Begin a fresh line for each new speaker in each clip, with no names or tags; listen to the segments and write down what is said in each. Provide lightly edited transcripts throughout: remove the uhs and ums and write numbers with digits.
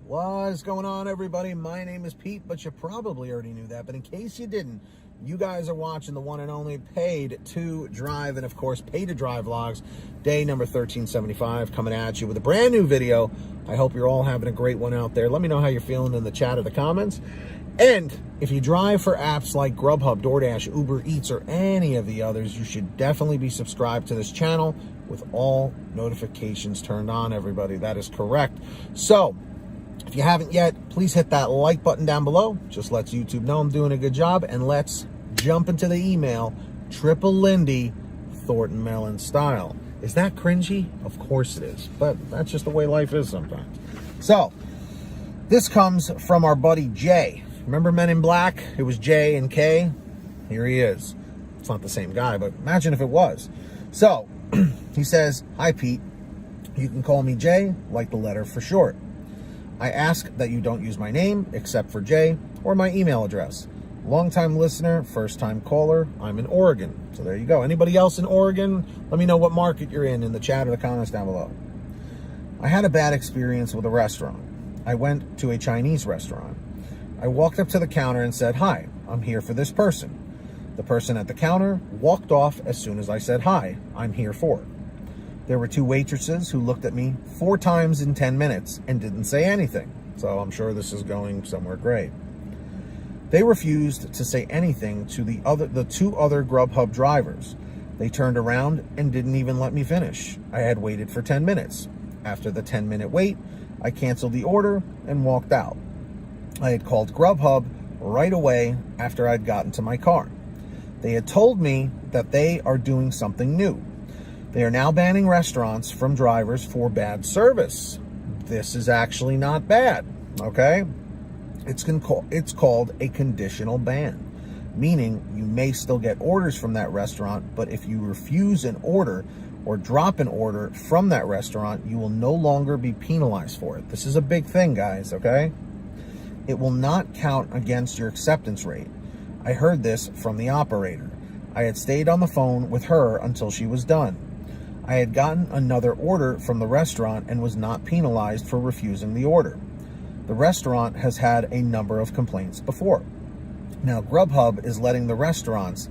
What is going on, everybody? My name is Pete, but you probably already knew that. But in case you didn't, you guys are watching the one and only Paid to Drive, and of course, Pay to Drive vlogs, day number 1375, coming at you with a brand new video. I hope you're all having a great one out there. Let me know how you're feeling in the chat or the comments. And if you drive for apps like Grubhub, DoorDash, Uber Eats, or any of the others, you should definitely be subscribed to this channel with all notifications turned on, everybody. That is correct. So, if you haven't yet, please hit that like button down below. Just lets YouTube know I'm doing a good job. And let's jump into the email. Triple Lindy, Thornton Mellon style. Is that cringy? Of course it is. But that's just the way life is sometimes. So, this comes from our buddy Jay. Remember Men in Black? It was J and K. Here he is. It's not the same guy, but imagine if it was. So, he says, "Hi, Pete. You can call me Jay, like the letter for short. I ask that you don't use my name, except for Jay, or my email address. Long-time listener, first-time caller. I'm in Oregon." So there you go. Anybody else in Oregon? Let me know what market you're in the chat or the comments down below. "I had a bad experience with a restaurant. I went to a Chinese restaurant. I walked up to the counter and said, 'Hi, I'm here for this person.' The person at the counter walked off as soon as I said, 'Hi, I'm here for it.' There were two waitresses who looked at me 4 times in 10 minutes and didn't say anything. So I'm sure this is going somewhere great. They refused to say anything to the 2 other Grubhub drivers. They turned around and didn't even let me finish. I had waited for 10 minutes. After the 10-minute wait, I canceled the order and walked out. I had called Grubhub right away after I'd gotten to my car. They had told me that they are doing something new. They are now banning restaurants from drivers for bad service. This is actually not bad, okay? It's called a conditional ban, meaning you may still get orders from that restaurant, but if you refuse an order or drop an order from that restaurant, you will no longer be penalized for it. This is a big thing, guys, okay? It will not count against your acceptance rate. I heard this from the operator. I had stayed on the phone with her until she was done. I had gotten another order from the restaurant and was not penalized for refusing the order. The restaurant has had a number of complaints before. Now Grubhub is letting the restaurants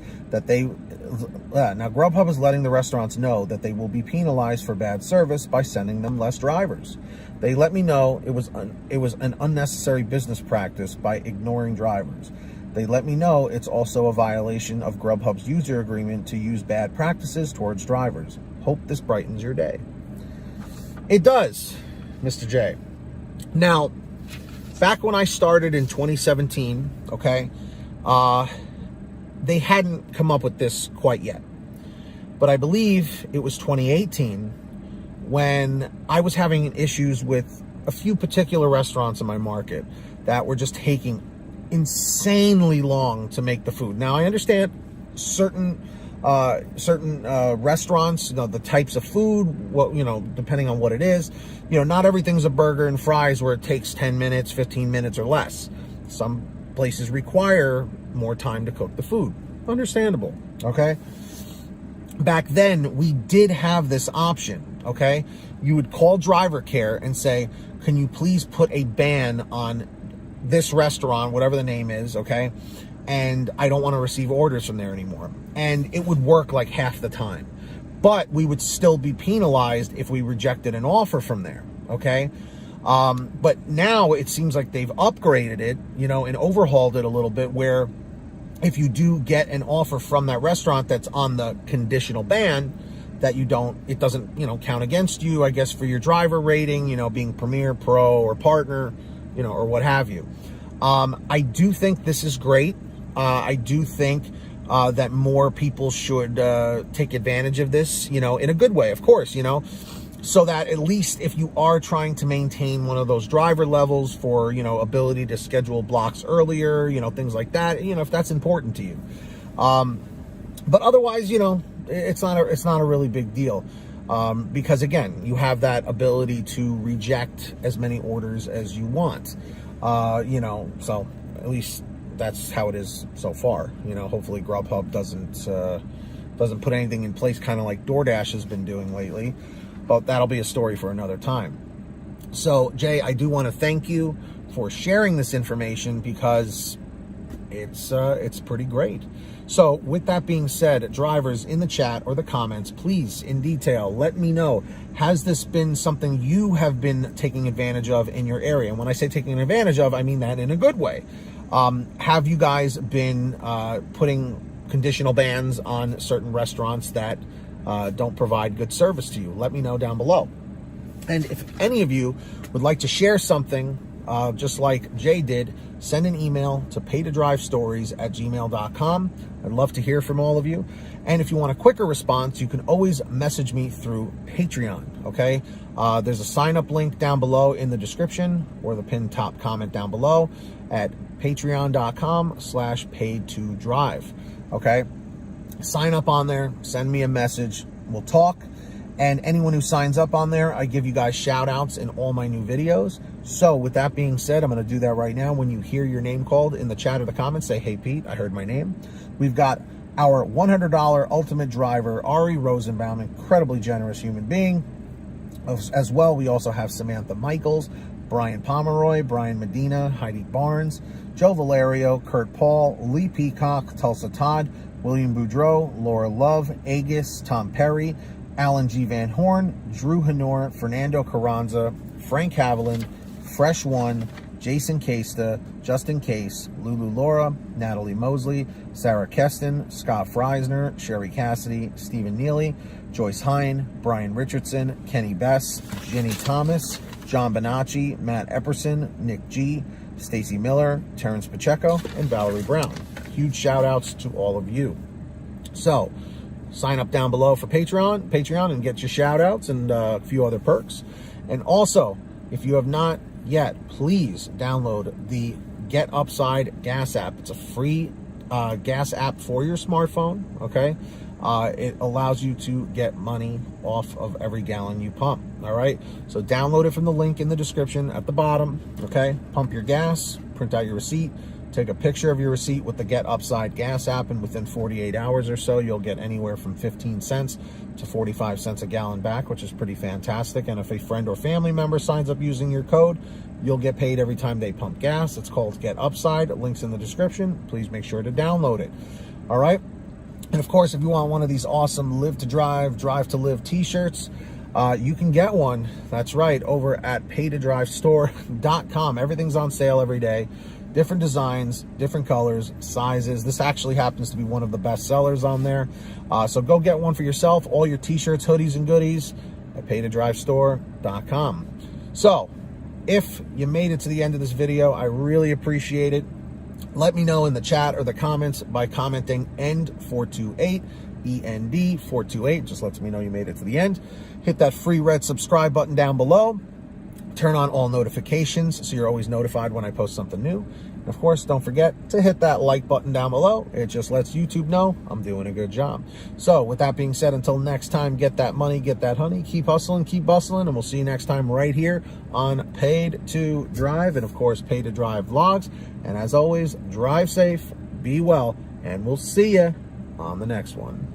know that they will be penalized for bad service by sending them less drivers. They let me know it was an unnecessary business practice by ignoring drivers. They let me know it's also a violation of Grubhub's user agreement to use bad practices towards drivers. Hope this brightens your day." It does, Mr. J. Now, back when I started in 2017, okay, they hadn't come up with this quite yet. But I believe it was 2018 when I was having issues with a few particular restaurants in my market that were just taking insanely long to make the food. Now, I understand certain restaurants, the types of food, depending on what it is, not everything's a burger and fries where it takes 10 minutes, 15 minutes or less. Some places require more time to cook the food. Understandable, okay? Back then, we did have this option, okay? You would call driver care and say, "Can you please put a ban on this restaurant," whatever the name is, okay? "And I don't want to receive orders from there anymore." And it would work like half the time. But we would still be penalized if we rejected an offer from there, okay? But now it seems like they've upgraded it, and overhauled it a little bit, where if you do get an offer from that restaurant that's on the conditional ban, that it doesn't, count against you, I guess, for your driver rating, being Premier, Pro, or Partner, or what have you. I do think this is great. I do think that more people should take advantage of this, in a good way, of course, so that at least if you are trying to maintain one of those driver levels for, ability to schedule blocks earlier, things like that, if that's important to you. But otherwise, it's not a really big deal. Because again, you have that ability to reject as many orders as you want. So at least that's how it is so far. Hopefully Grubhub doesn't put anything in place kind of like DoorDash has been doing lately, but that'll be a story for another time. So, Jay, I do want to thank you for sharing this information because it's pretty great. So with that being said, drivers in the chat or the comments, please, in detail, let me know, has this been something you have been taking advantage of in your area? And when I say taking advantage of, I mean that in a good way. Have you guys been putting conditional bans on certain restaurants that don't provide good service to you? Let me know down below. And if any of you would like to share something, just like Jay did, send an email to paytodrivestories@gmail.com. I'd love to hear from all of you. And if you want a quicker response, you can always message me through Patreon, okay? There's a sign-up link down below in the description or the pinned top comment down below at patreon.com/paid2drive, okay? Sign up on there, send me a message, we'll talk. And anyone who signs up on there, I give you guys shout outs in all my new videos. So with that being said, I'm going to do that right now. When you hear your name called in the chat or the comments, say, hey, Pete, I heard my name. We've got our $100 ultimate driver, Ari Rosenbaum, incredibly generous human being. As well, we also have Samantha Michaels, Brian Pomeroy, Brian Medina, Heidi Barnes, Joe Valerio, Kurt Paul, Lee Peacock, Tulsa Todd, William Boudreau, Laura Love, Agus, Tom Perry, Alan G. Van Horn, Drew Hanor, Fernando Carranza, Frank Haviland, Fresh One, Jason Casta, Justin Case, Lulu Laura, Natalie Mosley, Sarah Keston, Scott Freisner, Sherry Cassidy, Stephen Neely, Joyce Hine, Brian Richardson, Kenny Bess, Ginny Thomas, John Bonacci, Matt Epperson, Nick G., Stacy Miller, Terrence Pacheco, and Valerie Brown. Huge shout outs to all of you. So, sign up down below for Patreon and get your shout outs and a few other perks. And also, if you have not yet, please download the Get Upside gas app. It's a free gas app for your smartphone, okay? It allows you to get money off of every gallon you pump, all right? So download it from the link in the description at the bottom, okay? Pump your gas, print out your receipt, take a picture of your receipt with the Get Upside gas app, and within 48 hours or so, you'll get anywhere from 15 cents to 45 cents a gallon back, which is pretty fantastic. And if a friend or family member signs up using your code, you'll get paid every time they pump gas. It's called Get Upside. Links in the description. Please make sure to download it. All right. And of course, if you want one of these awesome Live to Drive, Drive to Live t-shirts, you can get one. That's right, over at paytodrivestore.com. Everything's on sale every day. Different designs, different colors, sizes. This actually happens to be one of the best sellers on there. So go get one for yourself. All your t-shirts, hoodies, and goodies at paytodrivestore.com. So if you made it to the end of this video, I really appreciate it. Let me know in the chat or the comments by commenting END428, END428. Just lets me know you made it to the end. Hit that free red subscribe button down below. Turn on all notifications so you're always notified when I post something new. And of course, don't forget to hit that like button down below. It just lets YouTube know I'm doing a good job. So with that being said, until next time, get that money, get that honey, keep hustling, keep bustling, and we'll see you next time right here on Paid to Drive, and of course, Paid to Drive vlogs. And as always, drive safe, be well, and we'll see you on the next one.